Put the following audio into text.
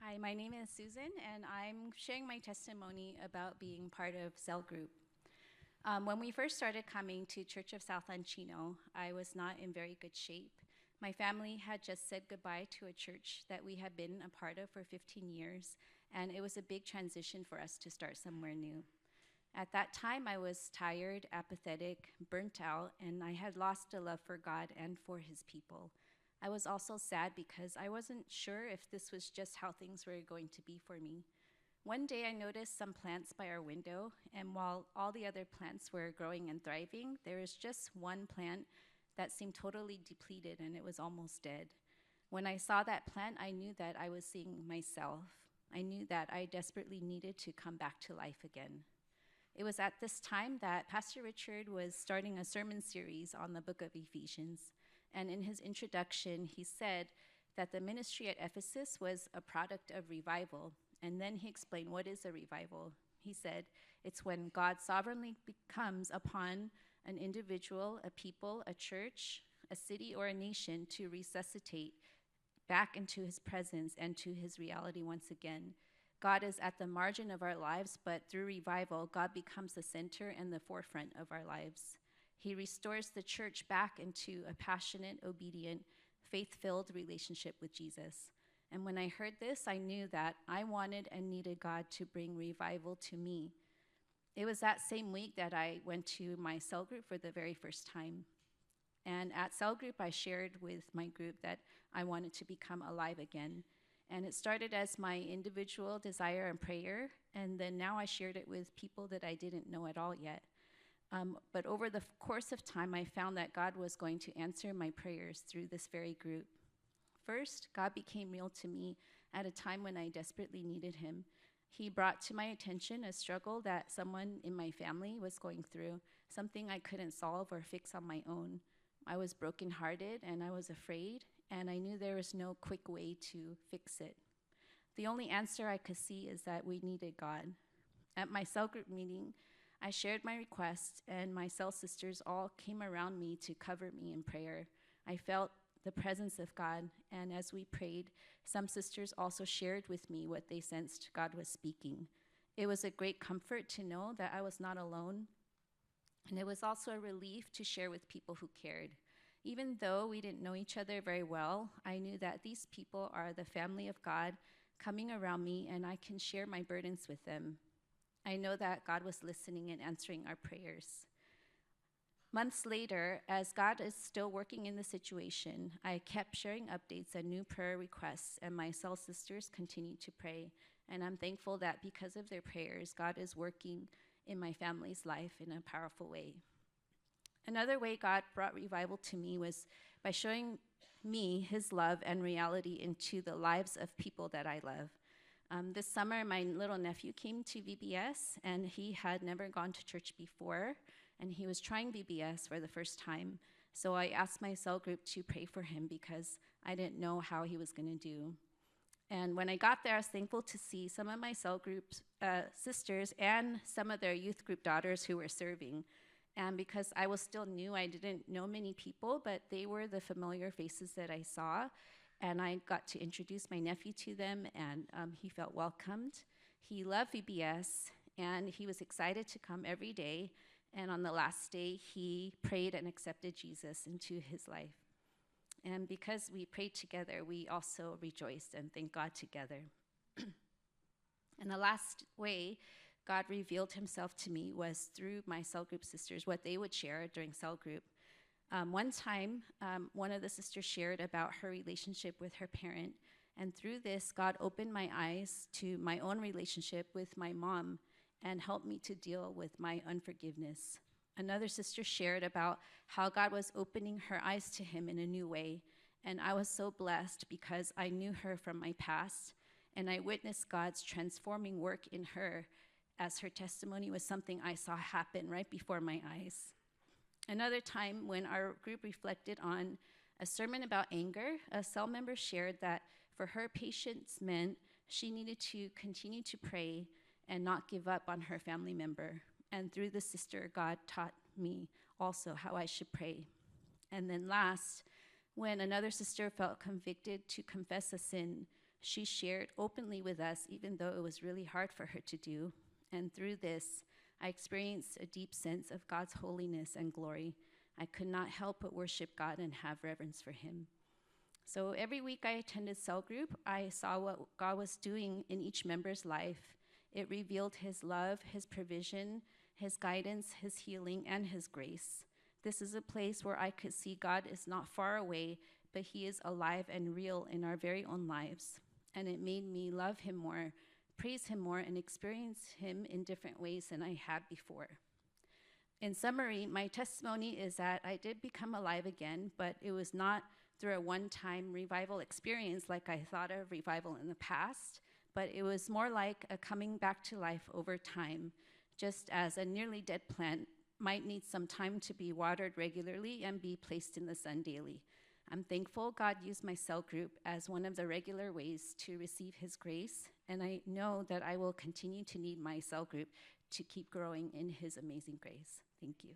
Hi, my name is Susan, and I'm sharing my testimony about being part of cell group. When we first started coming to Church of Southland Chino, I was not in very good shape. My family had just said goodbye to a church that we had been a part of for 15 years, and it was a big transition for us to start somewhere new. At that time, I was tired, apathetic, burnt out, and I had lost a love for God and for His people. I was also sad because I wasn't sure if this was just how things were going to be for me. One day I noticed some plants by our window, and while all the other plants were growing and thriving, there was just one plant that seemed totally depleted and it was almost dead. When I saw that plant, I knew that I was seeing myself. I knew that I desperately needed to come back to life again. It was at this time that Pastor Richard was starting a sermon series on the book of Ephesians. And in his introduction, he said that the ministry at Ephesus was a product of revival. And then he explained what is a revival. He said it's when God sovereignly comes upon an individual, a people, a church, a city, or a nation to resuscitate back into his presence and to his reality once again. God is at the margin of our lives, but through revival, God becomes the center and the forefront of our lives. He restores the church back into a passionate, obedient, faith-filled relationship with Jesus. And when I heard this, I knew that I wanted and needed God to bring revival to me. It was that same week that I went to my cell group for the very first time. And at cell group, I shared with my group that I wanted to become alive again. And it started as my individual desire and prayer, and then now I shared it with people that I didn't know at all yet. But over the course of time, I found that God was going to answer my prayers through this very group. First, God became real to me at a time when I desperately needed Him. He brought to my attention a struggle that someone in my family was going through, something I couldn't solve or fix on my own. I was brokenhearted and I was afraid, and I knew there was no quick way to fix it. The only answer I could see is that we needed God. At my cell group meeting, I shared my request, and my cell sisters all came around me to cover me in prayer. I felt the presence of God, and as we prayed, some sisters also shared with me what they sensed God was speaking. It was a great comfort to know that I was not alone, and it was also a relief to share with people who cared. Even though we didn't know each other very well, I knew that these people are the family of God coming around me, and I can share my burdens with them. I know that God was listening and answering our prayers. Months later, as God is still working in the situation, I kept sharing updates and new prayer requests, and my cell sisters continued to pray. And I'm thankful that because of their prayers, God is working in my family's life in a powerful way. Another way God brought revival to me was by showing me His love and reality into the lives of people that I love. This summer, my little nephew came to VBS, and he had never gone to church before, and he was trying VBS for the first time. So I asked my cell group to pray for him because I didn't know how he was going to do. And when I got there, I was thankful to see some of my cell group sisters and some of their youth group daughters who were serving. And because I was still new, I didn't know many people, but they were the familiar faces that I saw. And I got to introduce my nephew to them, and he felt welcomed. He loved VBS, and he was excited to come every day. And on the last day, he prayed and accepted Jesus into his life. And because we prayed together, we also rejoiced and thanked God together. And the last way God revealed Himself to me was through my cell group sisters, what they would share during cell group. One time, one of the sisters shared about her relationship with her parent, and through this, God opened my eyes to my own relationship with my mom and helped me to deal with my unforgiveness. Another sister shared about how God was opening her eyes to Him in a new way, and I was so blessed because I knew her from my past, and I witnessed God's transforming work in her as her testimony was something I saw happen right before my eyes. Another time, when our group reflected on a sermon about anger, a cell member shared that for her, patience meant she needed to continue to pray and not give up on her family member. And through the sister, God taught me also how I should pray. And then last, when another sister felt convicted to confess a sin, She shared openly with us, even though it was really hard for her to do. And through this, I experienced a deep sense of God's holiness and glory. I could not help but worship God and have reverence for Him. So every week I attended cell group, I saw what God was doing in each member's life. It revealed His love, His provision, His guidance, His healing, and His grace. This is a place where I could see God is not far away, but He is alive and real in our very own lives. And it made me love Him more, praise Him more, and experience Him in different ways than I had before. In summary, my testimony is that I did become alive again, but it was not through a one-time revival experience like I thought of revival in the past, but it was more like a coming back to life over time, just as a nearly dead plant might need some time to be watered regularly and be placed in the sun daily. I'm thankful God used my cell group as one of the regular ways to receive His grace, and I know that I will continue to need my cell group to keep growing in His amazing grace. Thank you.